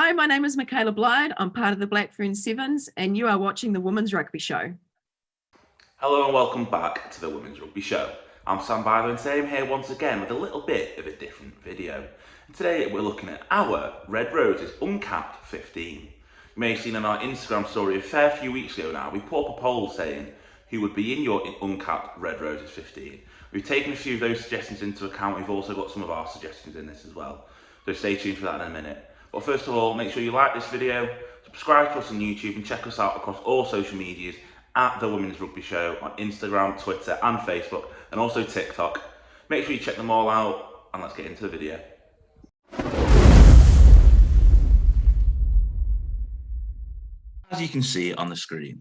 Hi, my name is Michaela Blyde. I'm part of the Blackfern Sevens, and you are watching the Women's Rugby Show. Hello and welcome back to the Women's Rugby Show. I'm Sam Byler and today I'm here once again with a little bit of a different video. And today we're looking at our Red Roses Uncapped 15. You may have seen on our Instagram story a fair few weeks ago now, we put up a poll saying who would be in your Uncapped Red Roses 15. We've taken a few of those suggestions into account, we've also got some of our suggestions in this as well. So stay tuned for that in a minute. But first of all, make sure you like this video, subscribe to us on YouTube and check us out across all social medias at the Women's Rugby Show on Instagram, Twitter and Facebook and also TikTok. Make sure you check them all out and let's get into the video. As you can see on the screen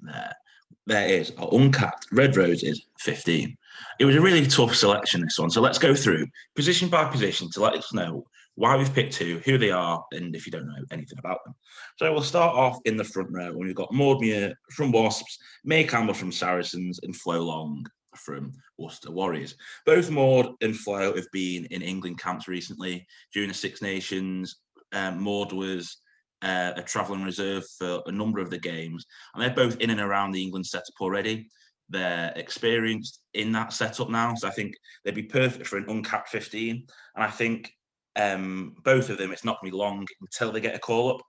there is our Uncapped Red Roses 15. It was a really tough selection, this one, so let's go through position by position to let us know why we've picked who they are, and if you don't know anything about them. So we'll start off in the front row when we've got Maud Muir from Wasps, May Campbell from Saracens, and Flo Long from Worcester Warriors. Both Maud and Flo have been in England camps recently during the Six Nations. Maud was a travelling reserve for a number of the games, and they're both in and around the England setup already. They're experienced in that setup now, so I think they'd be perfect for an uncapped 15. And I think both of them, it's not going to be long until they get a call up.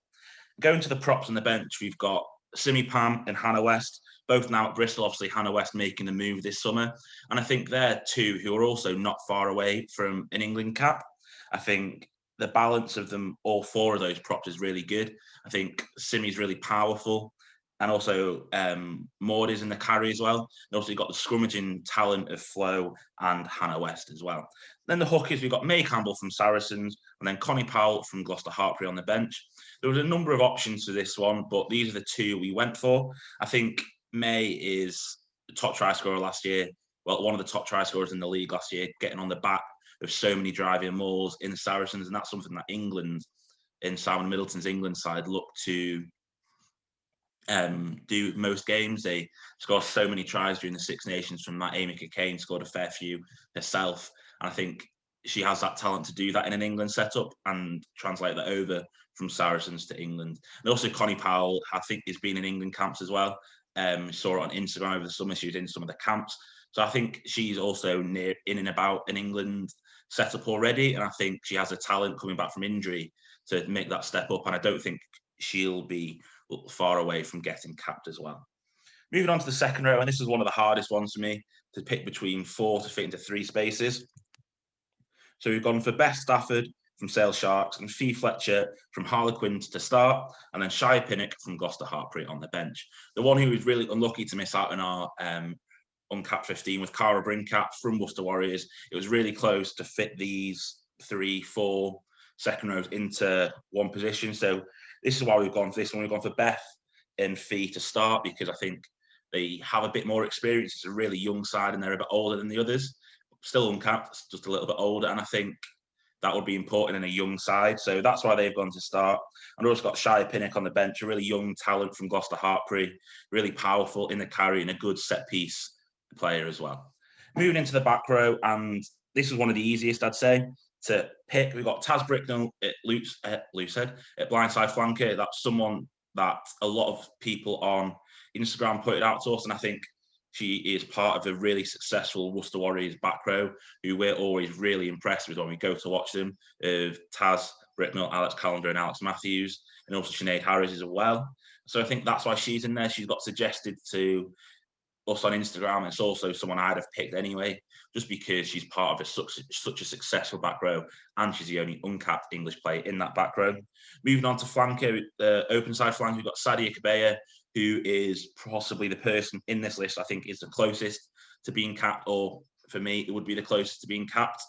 Going to the props on the bench, we've got Simi Pam and Hannah West, both now at Bristol. Obviously, Hannah West making the move this summer. And I think they're two who are also not far away from an England cap. I think the balance of them, all four of those props, is really good. I think Simi's really powerful. And also Maud is in the carry as well. And also you've got the scrummaging talent of Flo and Hannah West as well. Then the hookers, we've got May Campbell from Saracens and then Connie Powell from Gloucester Hartpury on the bench. There was a number of options for this one, but these are the two we went for. I think May is the top try scorer last year. Well, one of the top try scorers in the league last year, getting on the back of so many driving mauls in the Saracens. And that's something that England, in Simon Middleton's England side, look to do most games. They score so many tries during the Six Nations from that. Amy Cockayne scored a fair few herself. And I think she has that talent to do that in an England setup and translate that over from Saracens to England. And also Connie Powell, I think, has been in England camps as well. Saw it on Instagram over the summer. She was in some of the camps. So I think she's also near in and about an England setup already. And I think she has a talent coming back from injury to make that step up. And I don't think she'll be far away from getting capped as well. Moving on to the second row, and this is one of the hardest ones for me to pick between four to fit into three spaces. So we've gone for Beth Stafford from Sale Sharks and Fee Fletcher from Harlequins to start, and then Shia Pinnock from Gloucester Hartpury on the bench. The one who was really unlucky to miss out on our uncapped 15 with Cara Brincat from Worcester Warriors. It was really close to fit these 3-4 second rows into one position. So this is why we've gone for this one. We've gone for Beth and Fee to start because I think they have a bit more experience. It's a really young side and they're a bit older than the others. Still uncapped, just a little bit older. And I think that would be important in a young side. So that's why they've gone to start. And also got Shia Pinnock on the bench, a really young talent from Gloucester Hartpury, really powerful in the carry and a good set piece player as well. Moving into the back row, and this is one of the easiest, I'd say, to pick. We've got Taz Bricknell at Loosehead at blindside flanker. That's someone that a lot of people on Instagram pointed out to us, and I think she is part of a really successful Worcester Warriors back row who we're always really impressed with when we go to watch them, of Taz Bricknell, Alex Callender and Alex Matthews, and also Sinead Harris as well. So I think that's why she's in there. She's got suggested to us on Instagram, and it's also someone I'd have picked anyway, just because she's part of such a successful back row, and she's the only uncapped English player in that back row. Moving on to flanker, the open side flanker, we've got Sadia Kabea, who is possibly the person in this list I think is the closest to being capped, or for me, it would be the closest to being capped.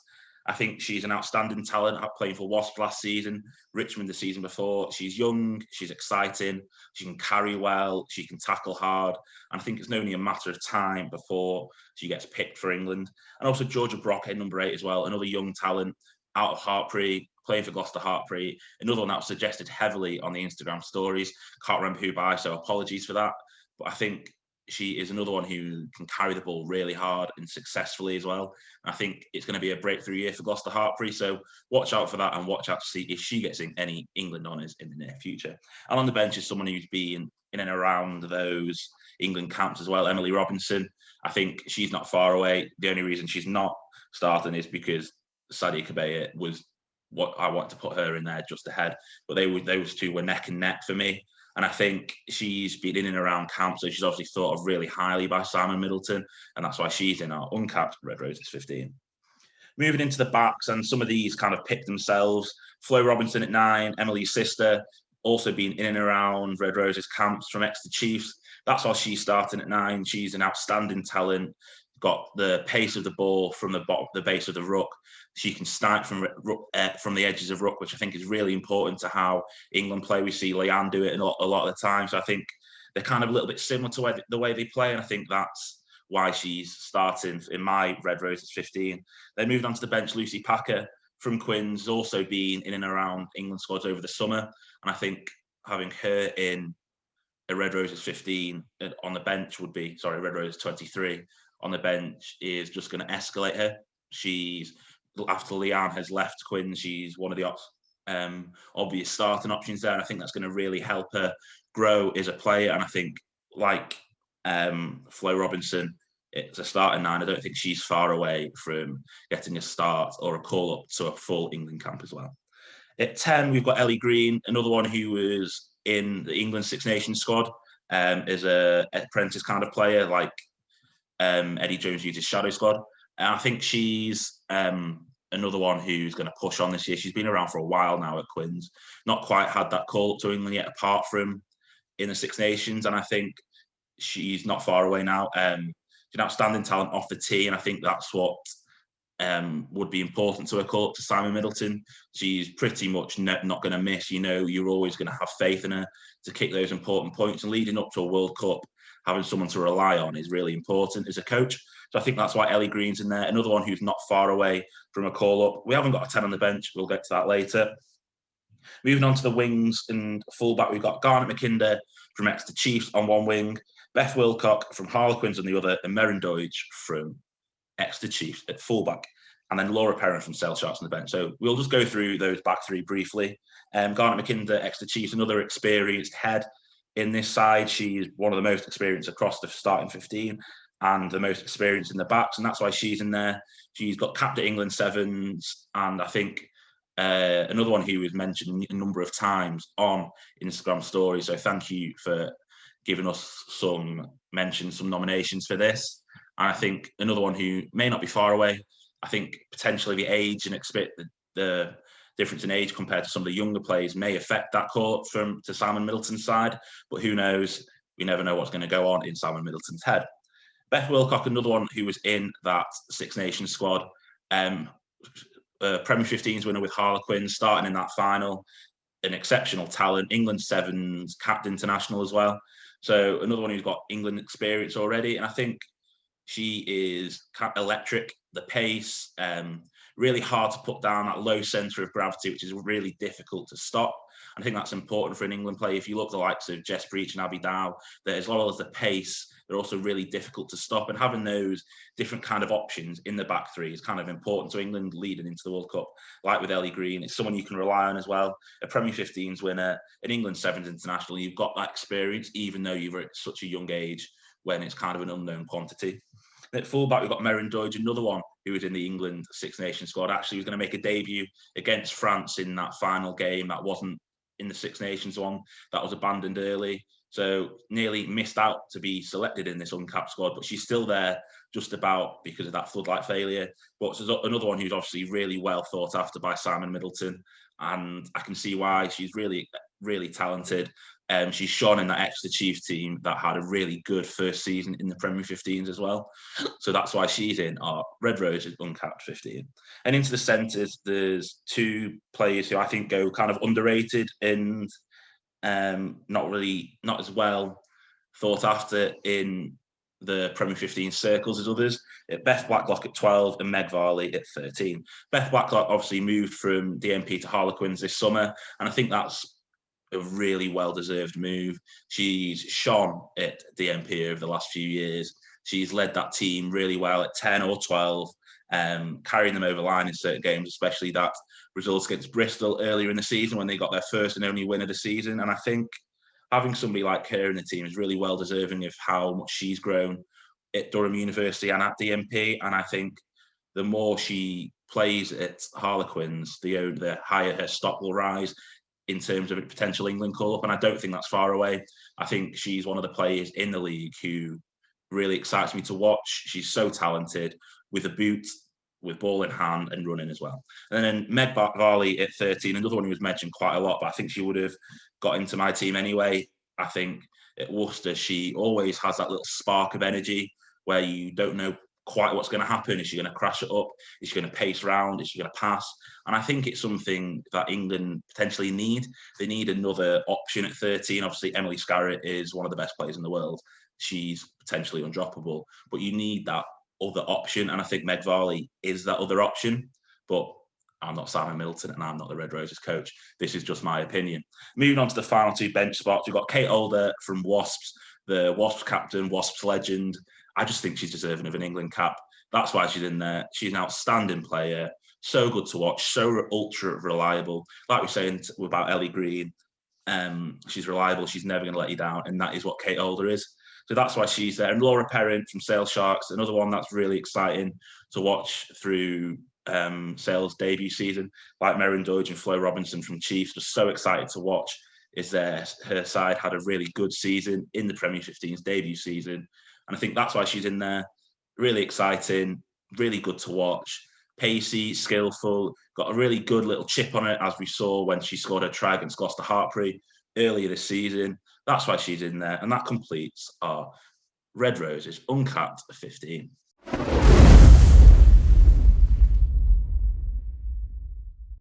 I think she's an outstanding talent, playing for Wasps last season, Richmond the season before. She's young, she's exciting, she can carry well, she can tackle hard. And I think it's only a matter of time before she gets picked for England. And also Georgia Brock at number 8 as well, another young talent out of Hartpury, playing for Gloucester Hartpury. Another one that was suggested heavily on the Instagram stories. Can't remember who by, so apologies for that. But I think she is another one who can carry the ball really hard and successfully as well. And I think it's going to be a breakthrough year for Gloucester Hartpury. So watch out for that and watch out to see if she gets in any England honours in the near future. And on the bench is someone who's been in and around those England camps as well, Emily Robinson. I think she's not far away. The only reason she's not starting is because Sadia Kabaya was what I want to put her in there just ahead. But those two were neck and neck for me. And I think she's been in and around camp, so she's obviously thought of really highly by Simon Middleton, and that's why she's in our Uncapped Red Roses 15. Moving into the backs, and some of these kind of pick themselves. Flo Robinson at 9, Emily's sister, also been in and around Red Roses camps from Exeter Chiefs. That's why she's starting at 9. She's an outstanding talent, got the pace of the ball from the base of the ruck. She can snipe from the edges of ruck, which I think is really important to how England play. We see Leanne do it a lot of the time. So I think they're kind of a little bit similar to the way they play. And I think that's why she's starting in my Red Roses 15. Then moved on to the bench, Lucy Packer from Quins, has also been in and around England squads over the summer. And I think having her in a Red Roses 15 on the bench Red Roses 23 on the bench is just going to escalate her. After Leanne has left Quinn, she's one of the obvious starting options there. And I think that's going to really help her grow as a player. And I think, like Flo Robinson, it's a starting 9. I don't think she's far away from getting a start or a call up to a full England camp as well. At 10, we've got Ellie Green, another one who was in the England Six Nations squad as an apprentice kind of player, like Eddie Jones used his shadow squad. And I think she's another one who's going to push on this year. She's been around for a while now at Quins, not quite had that call up to England yet, apart from in the Six Nations. And I think she's not far away now. She's an outstanding talent off the tee, and I think that's what would be important to her call up to Simon Middleton. She's pretty much not going to miss. You're always going to have faith in her to kick those important points. And leading up to a World Cup, having someone to rely on is really important as a coach. So I think that's why Ellie Green's in there. Another one who's not far away from a call-up. We haven't got a 10 on the bench. We'll get to that later. Moving on to the wings and fullback, we've got Garnet McKinder from Exeter Chiefs on one wing, Beth Wilcock from Harlequins on the other, and Meryn Deutsch from Exeter Chiefs at fullback. And then Laura Perrin from Sale Sharks on the bench. So we'll just go through those back three briefly. Garnet McKinder, Exeter Chiefs, another experienced head in this side. She's one of the most experienced across the starting 15 and the most experienced in the backs, and that's why she's in there. She's got capped at England Sevens, and I think another one who was mentioned a number of times on Instagram stories. So thank you for giving us some mentions, some nominations for this. And I think another one who may not be far away. I think potentially the age and the difference in age compared to some of the younger players may affect that call up to Simon Middleton's side, but who knows? We never know what's going to go on in Simon Middleton's head. Beth Wilcock, another one who was in that Six Nations squad, Premier 15s winner with Harlequins, starting in that final, an exceptional talent, England Sevens, capped international as well. So another one who's got England experience already, and I think she is electric, the pace, really hard to put down, that low centre of gravity, which is really difficult to stop. I think that's important for an England player. If you look at the likes of Jess Breach and Abby Dow, that as well as the pace, they're also really difficult to stop. And having those different kind of options in the back three is kind of important to England leading into the World Cup. Like with Ellie Green, it's someone you can rely on as well. A Premier 15s winner, an England Sevens international. You've got that experience, even though you're at such a young age when it's kind of an unknown quantity. At fullback, we've got Meryn Deutsch, another one who was in the England Six Nations squad. Actually, was going to make a debut against France in that final game. That wasn't in the Six Nations one. That was abandoned early. So nearly missed out to be selected in this uncapped squad, but she's still there just about because of that floodlight failure. But there's another one who's obviously really well thought after by Simon Middleton. And I can see why. She's really, really talented. She's shone in that Exeter Chiefs team that had a really good first season in the Premier 15s as well. So that's why she's in our Red Roses Uncapped 15. And into the centres, there's two players who I think go kind of underrated and not as well thought after in the Premier 15 circles as others. Beth Blacklock at 12 and Meg Varley at 13. Beth Blacklock obviously moved from DMP to Harlequins this summer, and I think that's a really well-deserved move. She's shone at DMP over the last few years. She's led that team really well at 10 or 12, carrying them over line in certain games, especially that result against Bristol earlier in the season when they got their first and only win of the season. And I think having somebody like her in the team is really well deserving of how much she's grown at Durham University and at DMP. And I think the more she plays at Harlequins, the higher her stock will rise in terms of a potential England call-up. And I don't think that's far away. I think she's one of the players in the league who really excites me to watch. She's so talented with a boot, with ball in hand and running as well. And then Meg Varley at 13, another one who was mentioned quite a lot, but I think she would have got into my team anyway. I think at Worcester, she always has that little spark of energy where you don't know quite what's going to happen. Is she going to crash it up? Is she going to pace round? Is she going to pass? And I think it's something that England potentially need. They need another option at 13. Obviously, Emily Scarrett is one of the best players in the world. She's potentially undroppable, but you need that other option. And I think Meg Varley is that other option. But I'm not Simon Middleton and I'm not the Red Roses coach. This is just my opinion. Moving on to the final two bench spots, we've got Kate Older from Wasps, the Wasps captain, Wasps legend. I just think she's deserving of an England cap. That's why she's in there. She's an outstanding player, so good to watch, so ultra reliable. Like we're saying about Ellie Green, she's reliable. She's never going to let you down, and that is what Kate Older is. So that's why she's there. And Laura Perrin from Sale Sharks, another one that's really exciting to watch through Sale's debut season. Like Meryn Dodge and Flo Robinson from Chiefs, just so excited to watch. Her side had a really good season in the Premier 15's debut season. And I think that's why she's in there. Really exciting, really good to watch. Pacey, skillful, got a really good little chip on it, as we saw when she scored her try against Gloucester Hartpury earlier this season. That's why she's in there. And that completes our Red Roses Uncapped 15.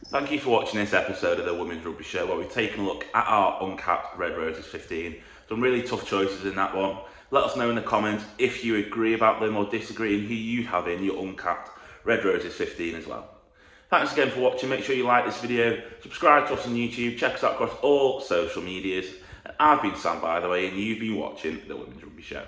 Thank you for watching this episode of the Women's Rugby Show, where we've taken a look at our Uncapped Red Roses 15. Some really tough choices in that one. Let us know in the comments if you agree about them or disagree and who you have in your Uncapped Red Roses 15 as well. Thanks again for watching. Make sure you like this video, subscribe to us on YouTube, check us out across all social medias. And I've been Sam, by the way, and you've been watching the Women's Rugby Show.